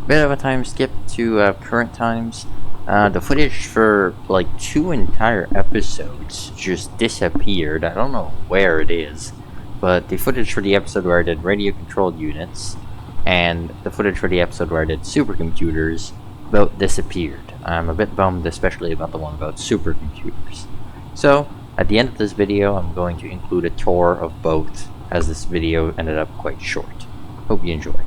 Bit of a time skip to current times. The footage for like 2 entire episodes just disappeared. I don't know where it is, but the footage for the episode where I did radio controlled units and the footage for the episode where I did supercomputers both disappeared. I'm a bit bummed, especially about the one about supercomputers. So, at the end of this video, I'm going to include a tour of both, as this video ended up quite short. Hope you enjoy.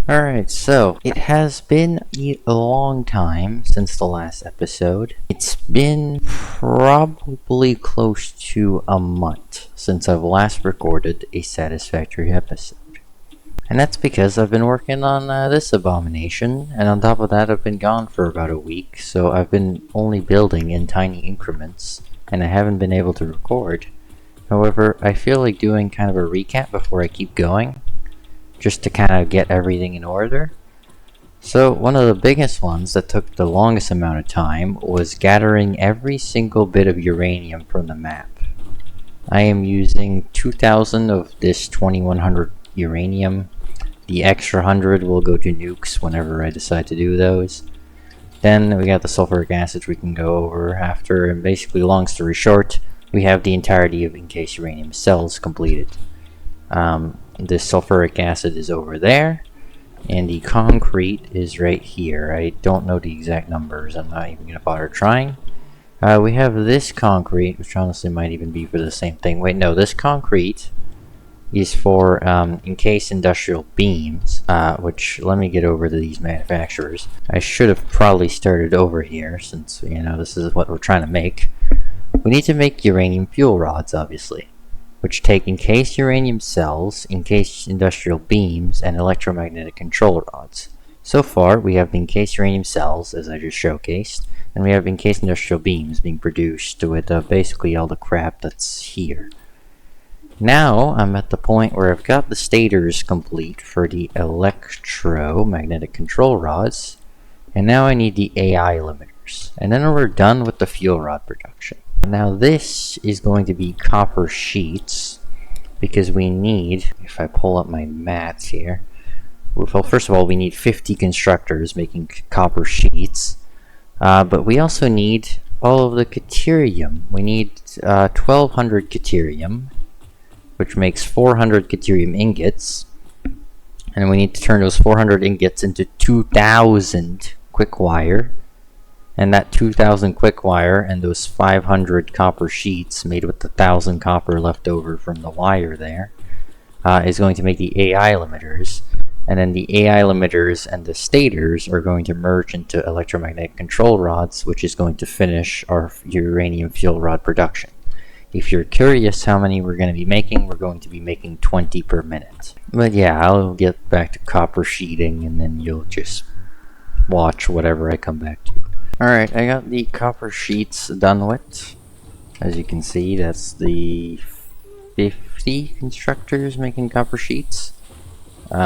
Alright, so it has been a long time since the last episode. It's been probably close to a month since I've last recorded a Satisfactory episode. And that's because I've been working on this abomination, and on top of that I've been gone for about a week, so I've been only building in tiny increments, and I haven't been able to record. However, I feel like doing kind of a recap before I keep going, just to kind of get everything in order. So one of the biggest ones that took the longest amount of time was gathering every single bit of uranium from the map. I am using 2,000 of this 2100 uranium. The extra 100 will go to nukes whenever I decide to do those. Then we got the sulfuric acid we can go over after, and basically, long story short, we have the entirety of encased uranium cells completed. The sulfuric acid is over there, and the concrete is right here. I don't know the exact numbers, I'm not even going to bother trying. We have this concrete, which honestly might even be for the same thing. Wait, no, this concrete is for encased industrial beams, which, let me get over to these manufacturers. I should have probably started over here, since, you know, this is what we're trying to make. We need to make uranium fuel rods, obviously, which take encased uranium cells, encased industrial beams, and electromagnetic control rods. So far, we have the encased uranium cells, as I just showcased, and we have encased industrial beams being produced with basically all the crap that's here. Now, I'm at the point where I've got the stators complete for the electromagnetic control rods, and now I need the AI limiters, and then we're done with the fuel rod production. Now this is going to be copper sheets, because we need, if I pull up my mats here, well, first of all, we need 50 constructors making copper sheets, but we also need all of the caterium. We need 1200 caterium, which makes 400 caterium ingots, and we need to turn those 400 ingots into 2000 quick wire. And that 2,000 quick wire and those 500 copper sheets made with the 1,000 copper left over from the wire there is going to make the AI limiters. And then the AI limiters and the stators are going to merge into electromagnetic control rods, which is going to finish our uranium fuel rod production. If you're curious how many we're going to be making, we're going to be making 20 per minute. But yeah, I'll get back to copper sheeting, and then you'll just watch whatever I come back to. Alright, I got the copper sheets done with. As you can see, that's the 50 constructors making copper sheets. These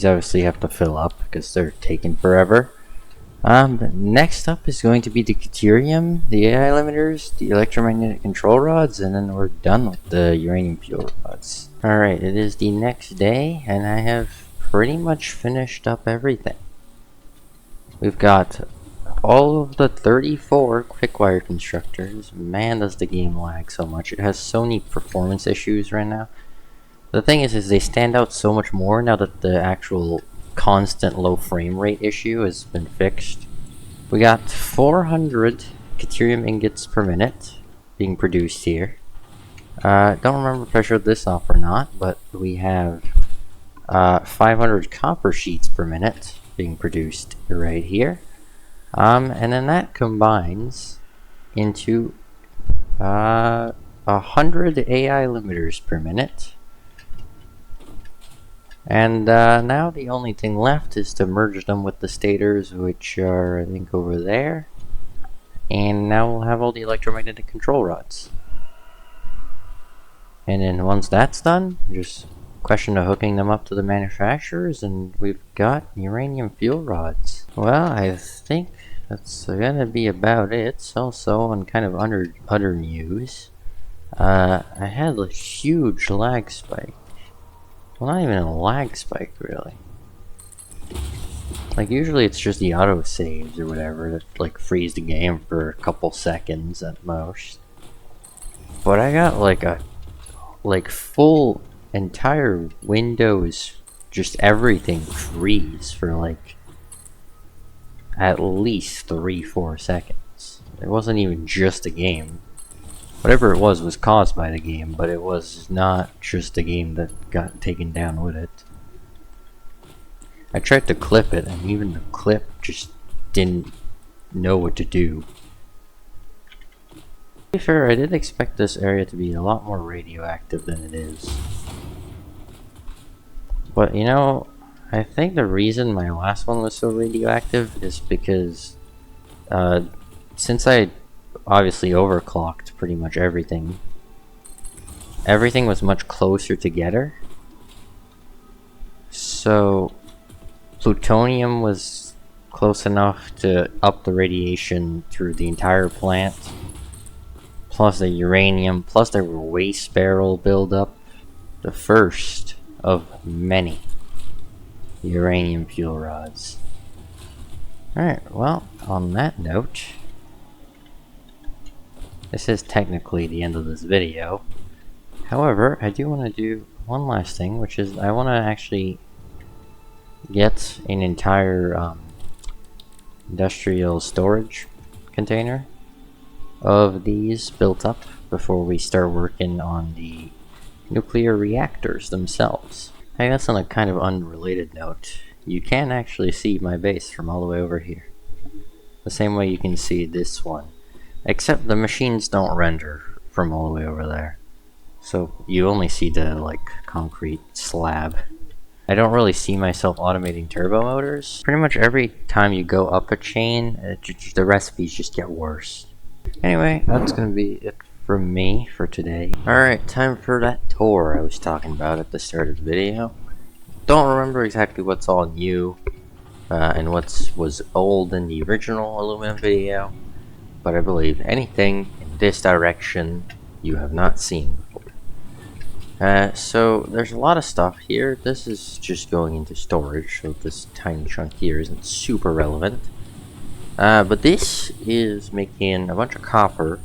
obviously have to fill up because they're taking forever. But next up is going to be the caterium, the AI limiters, the electromagnetic control rods, and then we're done with the uranium fuel rods. Alright, it is the next day, and I have pretty much finished up everything. We've got all of the 34 quick-wire constructors. Man, does the game lag so much. It has so many performance issues right now. The thing is they stand out so much more now that the actual constant low frame rate issue has been fixed. We got 400 caterium ingots per minute being produced here. Don't remember if I showed this off or not, but we have 500 copper sheets per minute being produced right here, and then that combines into 100 AI limiters per minute, and now the only thing left is to merge them with the stators, which are, I think, over there, and now we'll have all the electromagnetic control rods. And then once that's done, just question of hooking them up to the manufacturers, and we've got uranium fuel rods. Well, I think that's gonna be about it. Also, on kind of other news, I had a huge lag spike. Well, not even a lag spike, really. Like, usually it's just the auto saves or whatever that, like, freeze the game for a couple seconds at most. But I got, like, a, like, full entire Windows, just everything freeze for, like, at least 3-4 seconds. It wasn't even just a game. Whatever it was caused by the game, but it was not just the game that got taken down with it. I tried to clip it, and even the clip just didn't know what to do. To be fair, I did expect this area to be a lot more radioactive than it is. But you know, I think the reason my last one was so radioactive is because since I obviously overclocked pretty much everything was much closer together. So plutonium was close enough to up the radiation through the entire plant, plus the uranium, plus there were waste barrel buildup, the first of many uranium fuel rods. Alright, well, on that note, this is technically the end of this video. However, I do want to do one last thing, which is I want to actually get an entire industrial storage container of these built up before we start working on the nuclear reactors themselves. Hey, that's on a kind of unrelated note. You can actually see my base from all the way over here. The same way you can see this one. Except the machines don't render from all the way over there. So you only see the, like, concrete slab. I don't really see myself automating turbo motors. Pretty much every time you go up a chain, the recipes just get worse. Anyway, that's gonna be it from me for today. Alright, time for that tour I was talking about at the start of the video. Don't remember exactly what's all new and what was old in the original aluminum video, but I believe anything in this direction you have not seen before. So there's a lot of stuff here. This is just going into storage, so this tiny chunk here isn't super relevant. But this is making a bunch of copper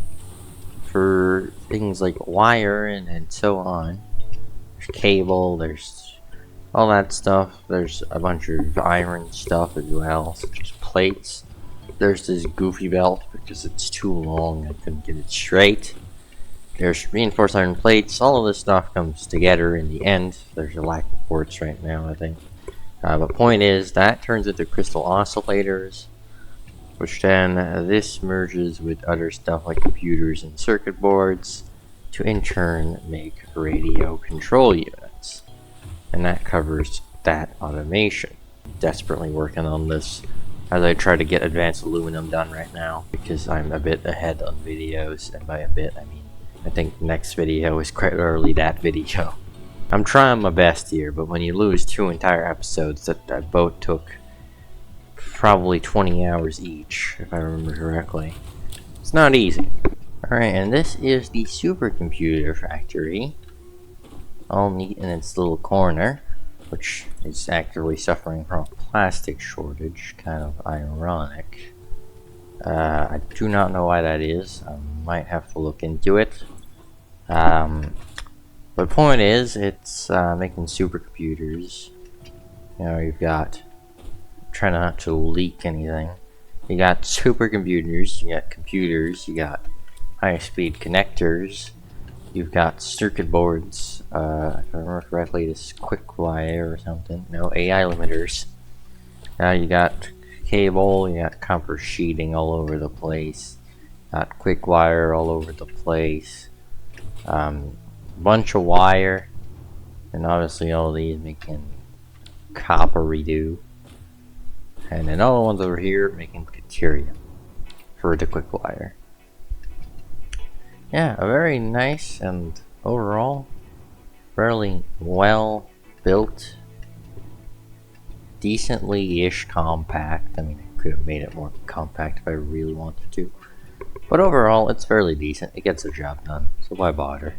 for things like wire and so on. There's cable, there's all that stuff. There's a bunch of iron stuff as well, such as plates. There's this goofy belt because it's too long, I couldn't get it straight. There's reinforced iron plates. All of this stuff comes together in the end. There's a lack of quartz right now, I think. But point is, that turns into crystal oscillators, which then this merges with other stuff like computers and circuit boards to in turn make radio control units. And that covers that automation. Desperately working on this as I try to get advanced aluminum done right now, because I'm a bit ahead on videos, and by a bit I mean I think next video is quite early that video. I'm trying my best here, but when you lose 2 entire episodes that both took probably 20 hours each, if I remember correctly, it's not easy. Alright, and this is the supercomputer factory, all neat in its little corner, which is actually suffering from a plastic shortage, kind of ironic. I do not know why that is. I might have to look into it. But point is, it's making supercomputers. You know, you've got, try not to leak anything. You got supercomputers, you got computers, you got high-speed connectors, you've got circuit boards, if I remember correctly, this quick wire or something. No, AI limiters. You got cable, you got copper sheeting all over the place, got quick wire all over the place, bunch of wire, and obviously all of these making coppery do, and then all the ones over here making deuterium for the quick wire. Yeah, a very nice and overall fairly well built, decently-ish compact. I mean, I could have made it more compact if I really wanted to, but overall it's fairly decent. It gets the job done, so why bother?